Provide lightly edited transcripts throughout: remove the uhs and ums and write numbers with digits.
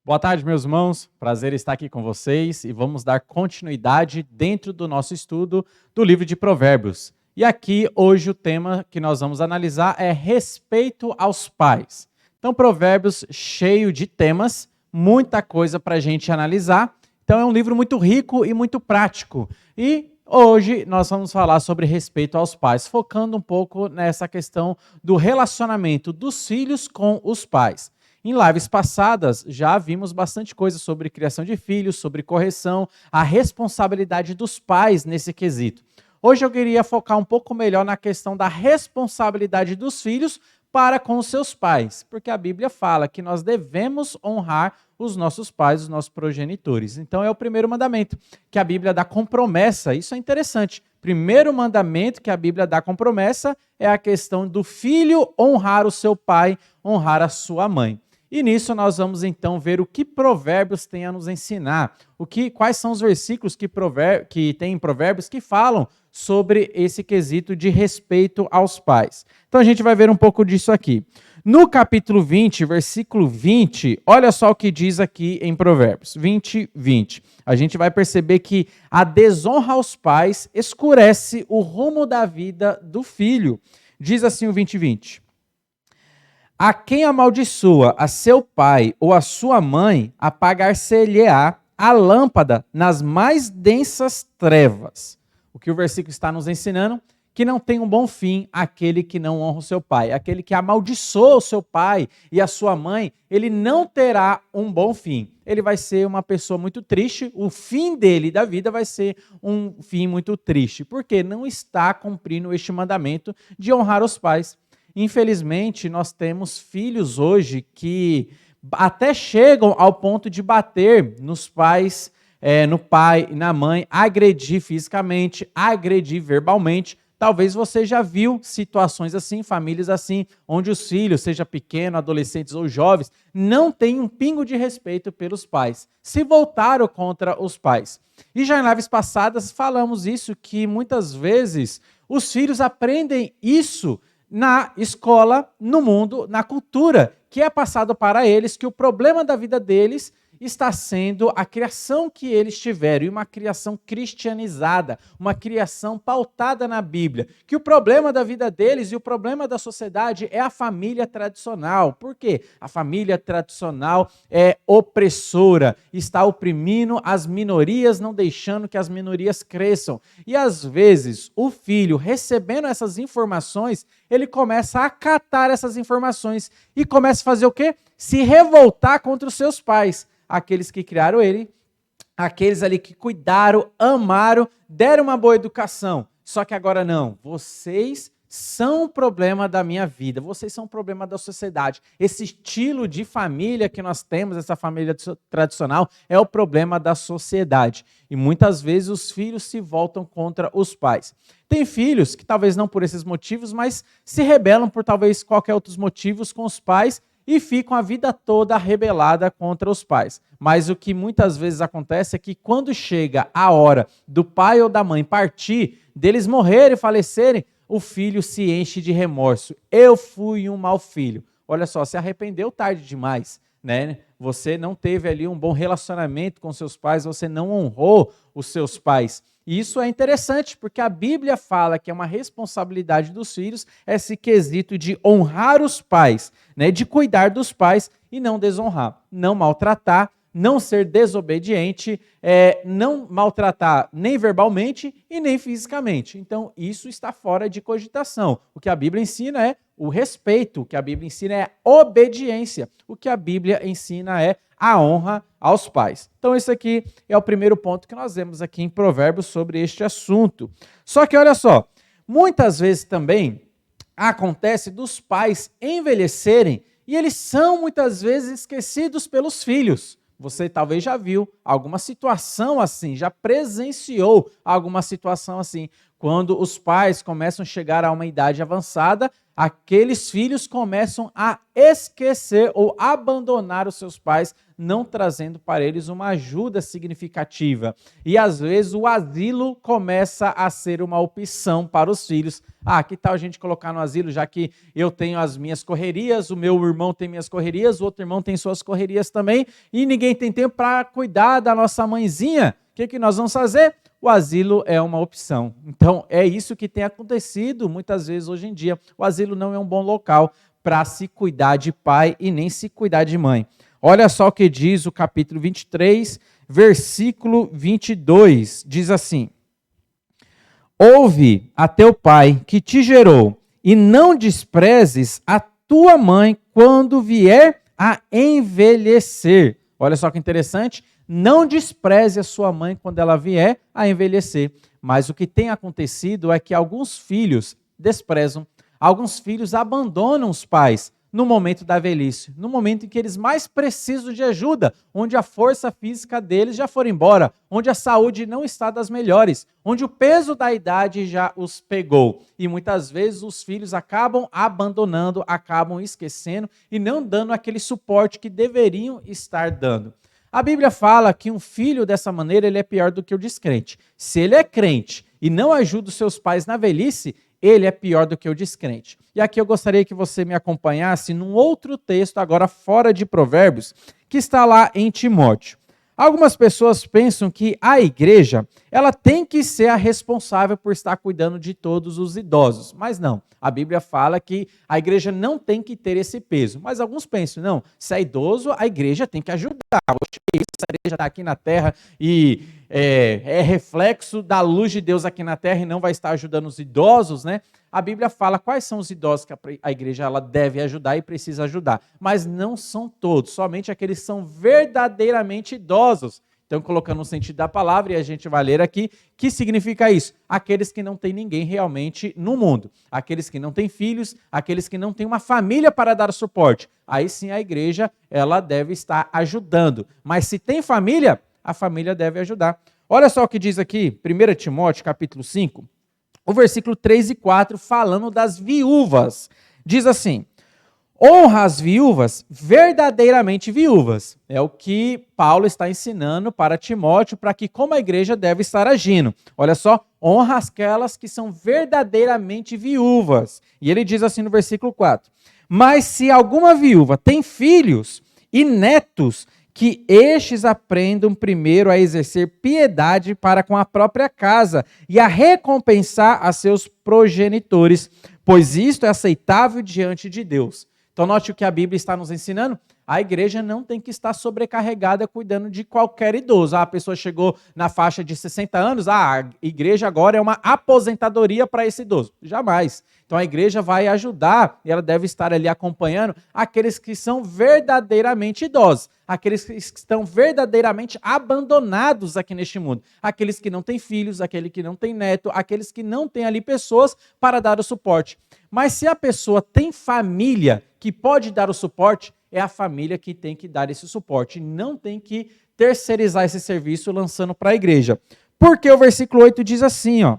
Boa tarde, meus irmãos. Prazer estar aqui com vocês e vamos dar continuidade dentro do nosso estudo do livro de Provérbios. E aqui, hoje, o tema que nós vamos analisar é respeito aos pais. Então, Provérbios cheio de temas, muita coisa para a gente analisar. Então, é um livro muito rico e muito prático. E hoje nós vamos falar sobre respeito aos pais, focando um pouco nessa questão do relacionamento dos filhos com os pais. Em lives passadas, já vimos bastante coisa sobre criação de filhos, sobre correção, a responsabilidade dos pais nesse quesito. Hoje eu queria focar um pouco melhor na questão da responsabilidade dos filhos para com os seus pais, porque a Bíblia fala que nós devemos honrar os nossos pais, os nossos progenitores. Então é o primeiro mandamento, que a Bíblia dá com promessa. Isso é interessante. Primeiro mandamento que a Bíblia dá com promessa é a questão do filho honrar o seu pai, honrar a sua mãe. E nisso nós vamos então ver o que Provérbios tem a nos ensinar, quais são os versículos que tem em Provérbios que falam sobre esse quesito de respeito aos pais. Então a gente vai ver um pouco disso aqui. No capítulo 20, versículo 20, olha só o que diz aqui em Provérbios 20, 20. A gente vai perceber que a desonra aos pais escurece o rumo da vida do filho. Diz assim o 20, 20. A quem amaldiçoa a seu pai ou a sua mãe, apagar-se-lhe-á a lâmpada nas mais densas trevas. O que o versículo está nos ensinando? Que não tem um bom fim aquele que não honra o seu pai. Aquele que amaldiçoa o seu pai e a sua mãe, ele não terá um bom fim. Ele vai ser uma pessoa muito triste, o fim dele da vida vai ser um fim muito triste, porque não está cumprindo este mandamento de honrar os pais. Infelizmente, nós temos filhos hoje que até chegam ao ponto de bater nos pais, no pai e na mãe, agredir fisicamente, agredir verbalmente. Talvez você já viu situações assim, famílias assim, onde os filhos, seja pequeno, adolescentes ou jovens, não têm um pingo de respeito pelos pais, se voltaram contra os pais. E já em lives passadas falamos isso, que muitas vezes os filhos aprendem isso na escola, no mundo, na cultura, que é passado para eles, que o problema da vida deles está sendo a criação que eles tiveram, e uma criação cristianizada, uma criação pautada na Bíblia, que o problema da vida deles e o problema da sociedade é a família tradicional. Por quê? A família tradicional é opressora, está oprimindo as minorias, não deixando que as minorias cresçam. E às vezes, o filho, recebendo essas informações, ele começa a acatar essas informações e começa a fazer o quê? Se revoltar contra os seus pais. Aqueles que criaram ele, aqueles ali que cuidaram, amaram, deram uma boa educação. Só que agora não, vocês são o problema da minha vida, vocês são o problema da sociedade. Esse estilo de família que nós temos, essa família tradicional, é o problema da sociedade. E muitas vezes os filhos se voltam contra os pais. Tem filhos que talvez não por esses motivos, mas se rebelam por talvez qualquer outros motivos com os pais, e ficam a vida toda rebelada contra os pais. Mas o que muitas vezes acontece é que quando chega a hora do pai ou da mãe partir, deles morrerem, falecerem, o filho se enche de remorso. Eu fui um mau filho. Olha só, se arrependeu tarde demais, né? Você não teve ali um bom relacionamento com seus pais, você não honrou os seus pais. E isso é interessante, porque a Bíblia fala que é uma responsabilidade dos filhos esse quesito de honrar os pais, né, de cuidar dos pais e não desonrar, não maltratar, não ser desobediente, não maltratar nem verbalmente e nem fisicamente. Então, isso está fora de cogitação. O que a Bíblia ensina é o respeito, o que a Bíblia ensina é a obediência, o que a Bíblia ensina é a honra aos pais. Então, esse aqui é o primeiro ponto que nós vemos aqui em Provérbios sobre este assunto. Só que, olha só, muitas vezes também acontece dos pais envelhecerem e eles são muitas vezes esquecidos pelos filhos. Você talvez já viu alguma situação assim, já presenciou alguma situação assim. Quando os pais começam a chegar a uma idade avançada, aqueles filhos começam a esquecer ou abandonar os seus pais, não trazendo para eles uma ajuda significativa. E às vezes o asilo começa a ser uma opção para os filhos. Que tal a gente colocar no asilo, já que eu tenho as minhas correrias, o meu irmão tem minhas correrias, o outro irmão tem suas correrias também, e ninguém tem tempo para cuidar da nossa mãezinha. O que nós vamos fazer? O asilo é uma opção. Então, é isso que tem acontecido muitas vezes hoje em dia. O asilo não é um bom local para se cuidar de pai e nem se cuidar de mãe. Olha só o que diz o capítulo 23, versículo 22. Diz assim: ouve a teu pai que te gerou, e não desprezes a tua mãe quando vier a envelhecer. Olha só que interessante. Não despreze a sua mãe quando ela vier a envelhecer. Mas o que tem acontecido é que alguns filhos desprezam, alguns filhos abandonam os pais no momento da velhice, no momento em que eles mais precisam de ajuda, onde a força física deles já foi embora, onde a saúde não está das melhores, onde o peso da idade já os pegou. E muitas vezes os filhos acabam abandonando, acabam esquecendo e não dando aquele suporte que deveriam estar dando. A Bíblia fala que um filho dessa maneira ele é pior do que o descrente. Se ele é crente e não ajuda os seus pais na velhice, ele é pior do que o descrente. E aqui eu gostaria que você me acompanhasse num outro texto, agora fora de Provérbios, que está lá em Timóteo. Algumas pessoas pensam que a igreja ela tem que ser a responsável por estar cuidando de todos os idosos, mas não. A Bíblia fala que a igreja não tem que ter esse peso, mas alguns pensam, não, se é idoso, a igreja tem que ajudar. A igreja está aqui na terra e é reflexo da luz de Deus aqui na terra e não vai estar ajudando os idosos, né? A Bíblia fala quais são os idosos que a igreja ela deve ajudar e precisa ajudar, mas não são todos, somente aqueles que são verdadeiramente idosos. Então, colocando no sentido da palavra, e a gente vai ler aqui, que significa isso? Aqueles que não têm ninguém realmente no mundo, aqueles que não têm filhos, aqueles que não têm uma família para dar suporte. Aí sim a igreja ela deve estar ajudando, mas se tem família, a família deve ajudar. Olha só o que diz aqui, 1 Timóteo capítulo 5, o versículo 3 e 4, falando das viúvas. Diz assim: honra as viúvas verdadeiramente viúvas. É o que Paulo está ensinando para Timóteo, para que como a igreja deve estar agindo. Olha só, honra aquelas que são verdadeiramente viúvas. E ele diz assim no versículo 4: mas se alguma viúva tem filhos e netos, que estes aprendam primeiro a exercer piedade para com a própria casa e a recompensar a seus progenitores, pois isto é aceitável diante de Deus. Então, note o que a Bíblia está nos ensinando. A igreja não tem que estar sobrecarregada cuidando de qualquer idoso. A pessoa chegou na faixa de 60 anos, a igreja agora é uma aposentadoria para esse idoso. Jamais. Então, a igreja vai ajudar e ela deve estar ali acompanhando aqueles que são verdadeiramente idosos, aqueles que estão verdadeiramente abandonados aqui neste mundo, aqueles que não têm filhos, aquele que não tem neto, aqueles que não têm ali pessoas para dar o suporte. Mas se a pessoa tem família que pode dar o suporte, é a família que tem que dar esse suporte, não tem que terceirizar esse serviço lançando para a igreja. Porque o versículo 8 diz assim, ó: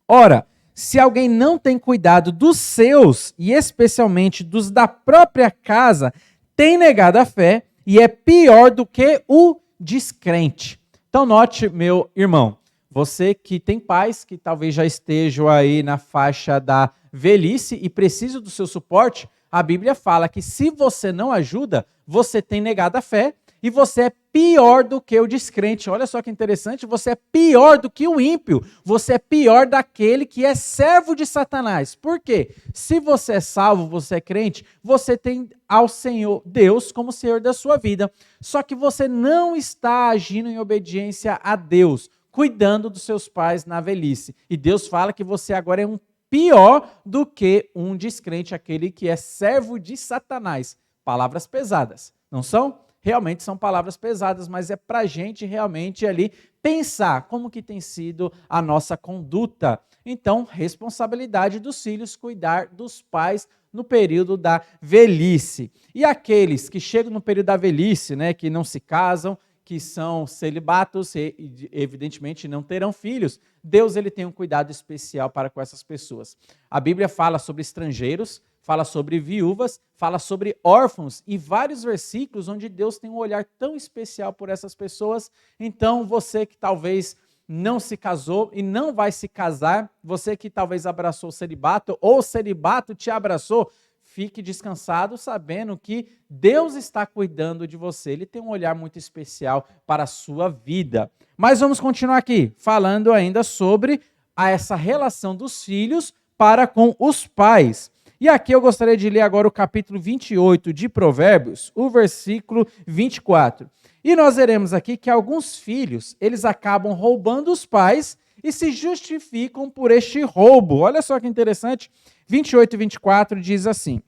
ora, se alguém não tem cuidado dos seus, e especialmente dos da própria casa, tem negado a fé e é pior do que o descrente. Então note, meu irmão, você que tem pais que talvez já estejam aí na faixa da velhice e precisam do seu suporte, a Bíblia fala que se você não ajuda, você tem negado a fé e você é pior do que o descrente. Olha só que interessante, você é pior do que o ímpio, você é pior daquele que é servo de Satanás. Por quê? Se você é salvo, você é crente, você tem ao Senhor, Deus, como Senhor da sua vida. Só que você não está agindo em obediência a Deus, cuidando dos seus pais na velhice. E Deus fala que você agora é um pior do que um descrente, aquele que é servo de Satanás. Palavras pesadas, não são? Realmente são palavras pesadas, mas é para a gente realmente ali pensar como que tem sido a nossa conduta. Então, responsabilidade dos filhos cuidar dos pais no período da velhice. E aqueles que chegam no período da velhice, né, que não se casam, que são celibatos e evidentemente não terão filhos, Deus ele tem um cuidado especial para com essas pessoas. A Bíblia fala sobre estrangeiros, fala sobre viúvas, fala sobre órfãos e vários versículos onde Deus tem um olhar tão especial por essas pessoas. Então, você que talvez não se casou e não vai se casar, você que talvez abraçou o celibato ou o celibato te abraçou, fique descansado sabendo que Deus está cuidando de você. Ele tem um olhar muito especial para a sua vida. Mas vamos continuar aqui, falando ainda sobre essa relação dos filhos para com os pais. E aqui eu gostaria de ler agora o capítulo 28 de Provérbios, o versículo 24. E nós veremos aqui que alguns filhos, eles acabam roubando os pais e se justificam por este roubo. Olha só que interessante, 28 e 24 diz assim: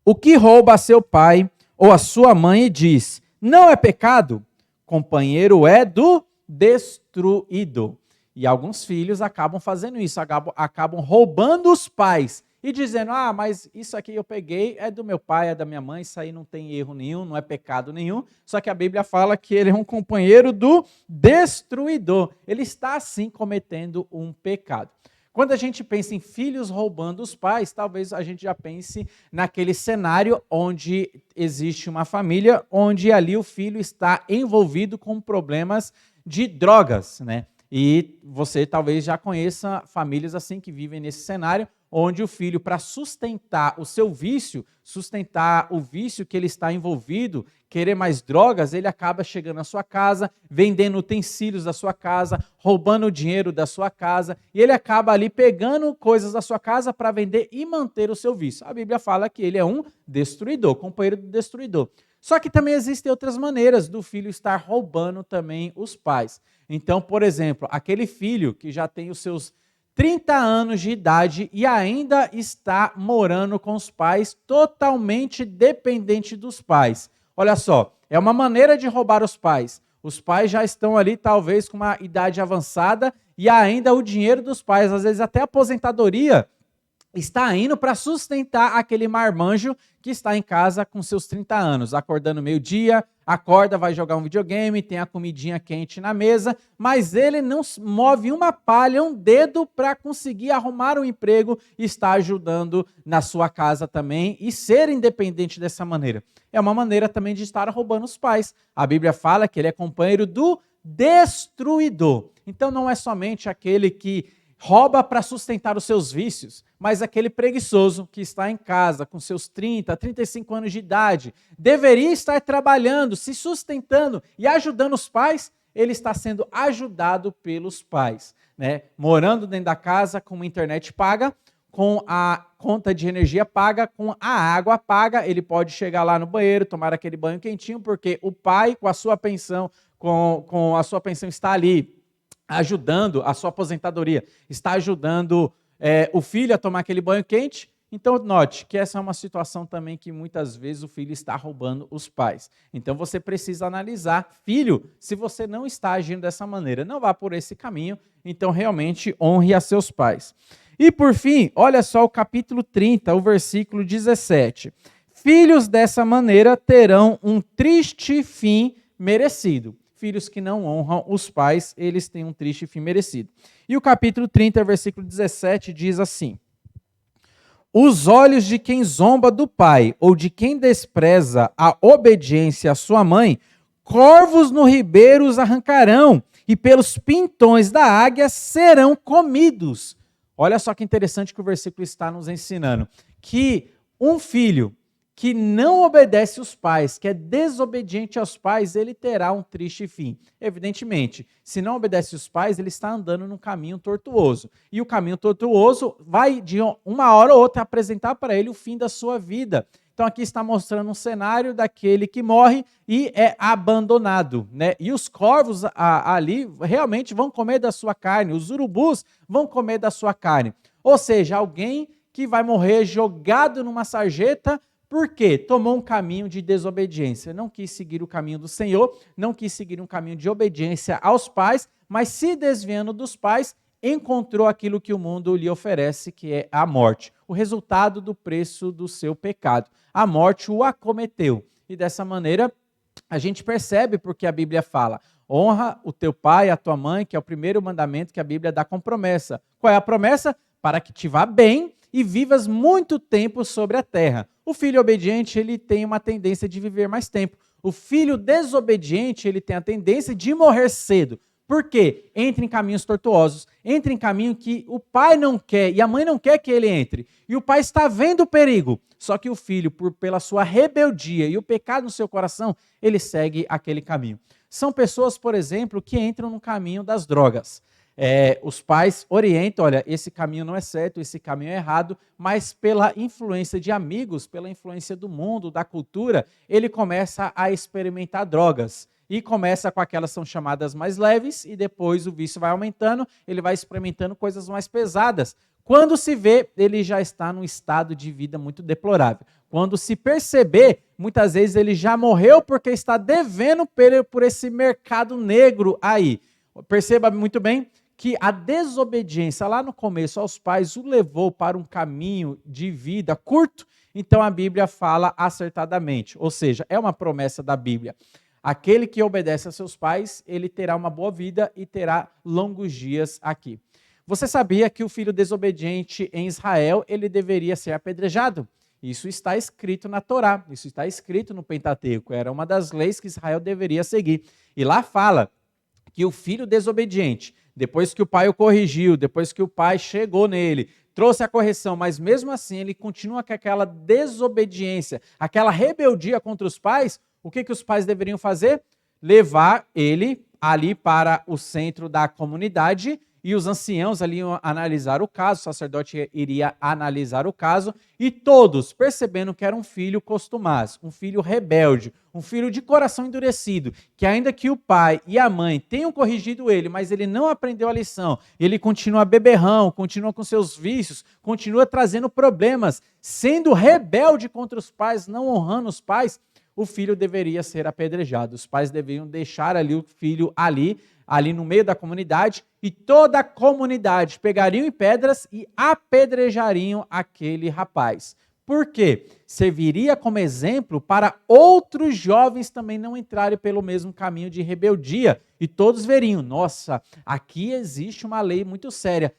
o que rouba a seu pai ou a sua mãe e diz, não é pecado, companheiro é do destruído. E alguns filhos acabam fazendo isso, acabam roubando os pais e dizendo, mas isso aqui eu peguei, é do meu pai, é da minha mãe, isso aí não tem erro nenhum, não é pecado nenhum. Só que a Bíblia fala que ele é um companheiro do destruidor. Ele está, assim, cometendo um pecado. Quando a gente pensa em filhos roubando os pais, talvez a gente já pense naquele cenário onde existe uma família, onde ali o filho está envolvido com problemas de drogas, né? E você talvez já conheça famílias assim que vivem nesse cenário, onde o filho, para sustentar o seu vício, sustentar o vício que ele está envolvido, querer mais drogas, ele acaba chegando à sua casa, vendendo utensílios da sua casa, roubando o dinheiro da sua casa, e ele acaba ali pegando coisas da sua casa para vender e manter o seu vício. A Bíblia fala que ele é um destruidor, companheiro do destruidor. Só que também existem outras maneiras do filho estar roubando também os pais. Então, por exemplo, aquele filho que já tem os seus 30 anos de idade e ainda está morando com os pais, totalmente dependente dos pais. Olha só, é uma maneira de roubar os pais. Os pais já estão ali, talvez, com uma idade avançada e ainda o dinheiro dos pais, às vezes até a aposentadoria, está indo para sustentar aquele marmanjo que está em casa com seus 30 anos, acordando meio-dia, acorda, vai jogar um videogame, tem a comidinha quente na mesa, mas ele não move uma palha, um dedo para conseguir arrumar um emprego e estar ajudando na sua casa também e ser independente dessa maneira. É uma maneira também de estar roubando os pais. A Bíblia fala que ele é companheiro do destruidor. Então não é somente aquele que rouba para sustentar os seus vícios, mas aquele preguiçoso que está em casa com seus 30, 35 anos de idade, deveria estar trabalhando, se sustentando e ajudando os pais, ele está sendo ajudado pelos pais, né? Morando dentro da casa com uma internet paga, com a conta de energia paga, com a água paga, ele pode chegar lá no banheiro, tomar aquele banho quentinho, porque o pai, com a sua pensão, com a sua pensão está ali, ajudando a sua aposentadoria, está ajudando o filho a tomar aquele banho quente. Então, note que essa é uma situação também que muitas vezes o filho está roubando os pais. Então, você precisa analisar, filho, se você não está agindo dessa maneira, não vá por esse caminho, então realmente honre a seus pais. E por fim, olha só o capítulo 30, o versículo 17. Filhos dessa maneira terão um triste fim merecido. Filhos que não honram os pais, eles têm um triste fim merecido. E o capítulo 30, versículo 17, diz assim: os olhos de quem zomba do pai, ou de quem despreza a obediência à sua mãe, corvos no ribeiro os arrancarão, e pelos pintões da águia serão comidos. Olha só que interessante que o versículo está nos ensinando, que um filho que não obedece os pais, que é desobediente aos pais, ele terá um triste fim. Evidentemente, se não obedece os pais, ele está andando num caminho tortuoso. E o caminho tortuoso vai, de uma hora ou outra, apresentar para ele o fim da sua vida. Então, aqui está mostrando um cenário daquele que morre e é abandonado, né? E os corvos ali realmente vão comer da sua carne, os urubus vão comer da sua carne. Ou seja, alguém que vai morrer jogado numa sarjeta. Por quê? Tomou um caminho de desobediência, não quis seguir o caminho do Senhor, não quis seguir um caminho de obediência aos pais, mas se desviando dos pais, encontrou aquilo que o mundo lhe oferece, que é a morte. O resultado do preço do seu pecado. A morte o acometeu. E dessa maneira, a gente percebe porque a Bíblia fala: honra o teu pai e a tua mãe, que é o primeiro mandamento que a Bíblia dá com promessa. Qual é a promessa? Para que te vá bem e vivas muito tempo sobre a terra. O filho obediente, ele tem uma tendência de viver mais tempo. O filho desobediente, ele tem a tendência de morrer cedo. Por quê? Entra em caminhos tortuosos, entra em caminho que o pai não quer e a mãe não quer que ele entre. E o pai está vendo o perigo, só que o filho, pela sua rebeldia e o pecado no seu coração, ele segue aquele caminho. São pessoas, por exemplo, que entram no caminho das drogas. Os pais orientam, olha, esse caminho não é certo, esse caminho é errado, mas pela influência de amigos, pela influência do mundo, da cultura, ele começa a experimentar drogas. E começa com aquelas que são chamadas mais leves, e depois o vício vai aumentando, ele vai experimentando coisas mais pesadas. Quando se vê, ele já está num estado de vida muito deplorável. Quando se perceber, muitas vezes ele já morreu porque está devendo por esse mercado negro aí. Perceba muito bem que a desobediência lá no começo aos pais o levou para um caminho de vida curto, então a Bíblia fala acertadamente, ou seja, é uma promessa da Bíblia. Aquele que obedece a seus pais, ele terá uma boa vida e terá longos dias aqui. Você sabia que o filho desobediente em Israel, ele deveria ser apedrejado? Isso está escrito na Torá, isso está escrito no Pentateuco, era uma das leis que Israel deveria seguir. E lá fala que o filho desobediente, depois que o pai o corrigiu, depois que o pai chegou nele, trouxe a correção, mas mesmo assim ele continua com aquela desobediência, aquela rebeldia contra os pais, o que os pais deveriam fazer? Levar ele ali para o centro da comunidade e os anciãos ali iam analisar o caso, o sacerdote iria analisar o caso e todos, percebendo que era um filho contumaz, um filho rebelde, um filho de coração endurecido, que ainda que o pai e a mãe tenham corrigido ele, mas ele não aprendeu a lição, ele continua beberrão, continua com seus vícios, continua trazendo problemas, sendo rebelde contra os pais, não honrando os pais, o filho deveria ser apedrejado. Os pais deveriam deixar ali o filho ali no meio da comunidade, e toda a comunidade pegariam em pedras e apedrejariam aquele rapaz. Por quê? Serviria como exemplo para outros jovens também não entrarem pelo mesmo caminho de rebeldia. E todos veriam, nossa, aqui existe uma lei muito séria.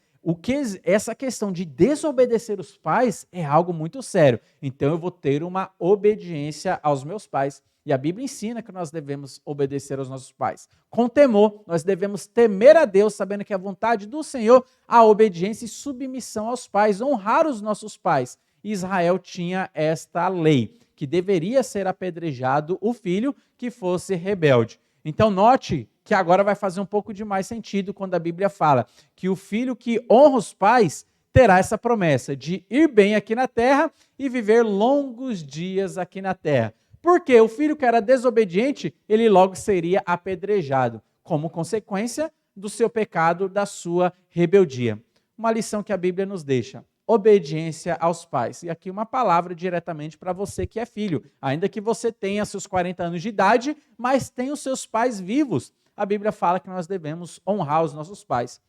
Essa questão de desobedecer os pais é algo muito sério. Então eu vou ter uma obediência aos meus pais. E a Bíblia ensina que nós devemos obedecer aos nossos pais. Com temor, nós devemos temer a Deus, sabendo que é a vontade do Senhor, a obediência e submissão aos pais, honrar os nossos pais. Israel tinha esta lei, que deveria ser apedrejado o filho que fosse rebelde. Então note que agora vai fazer um pouco de mais sentido quando a Bíblia fala que o filho que honra os pais terá essa promessa de ir bem aqui na terra e viver longos dias aqui na terra. Porque o filho que era desobediente, ele logo seria apedrejado, como consequência do seu pecado, da sua rebeldia. Uma lição que a Bíblia nos deixa: obediência aos pais. E aqui uma palavra diretamente para você que é filho. Ainda que você tenha seus 40 anos de idade, mas tem os seus pais vivos. A Bíblia fala que nós devemos honrar os nossos pais.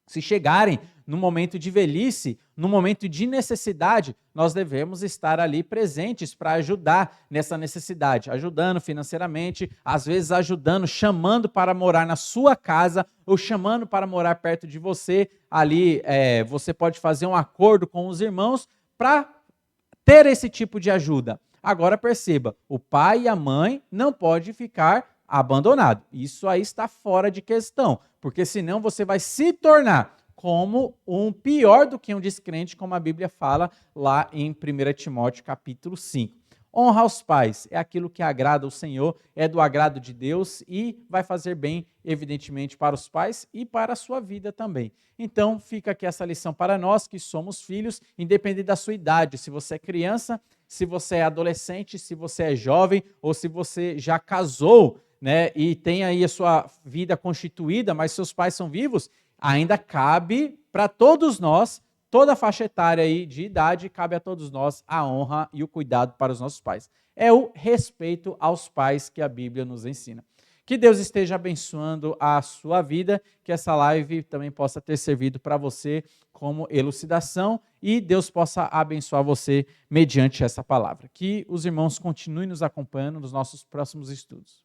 Se chegarem no momento de velhice, no momento de necessidade, nós devemos estar ali presentes para ajudar nessa necessidade, ajudando financeiramente, às vezes ajudando, chamando para morar na sua casa ou chamando para morar perto de você. Ali você pode fazer um acordo com os irmãos para ter esse tipo de ajuda. Agora perceba, o pai e a mãe não podem ficar abandonado. Isso aí está fora de questão, porque senão você vai se tornar como pior do que um descrente, como a Bíblia fala lá em 1 Timóteo capítulo 5. Honrar os pais é aquilo que agrada ao Senhor, é do agrado de Deus e vai fazer bem, evidentemente, para os pais e para a sua vida também. Então, fica aqui essa lição para nós que somos filhos, independente da sua idade, se você é criança, se você é adolescente, se você é jovem ou se você já casou, né, e tem aí a sua vida constituída, mas seus pais são vivos, ainda cabe para todos nós, toda a faixa etária aí de idade, cabe a todos nós a honra e o cuidado para os nossos pais. É o respeito aos pais que a Bíblia nos ensina. Que Deus esteja abençoando a sua vida, que essa live também possa ter servido para você como elucidação e Deus possa abençoar você mediante essa palavra. Que os irmãos continuem nos acompanhando nos nossos próximos estudos.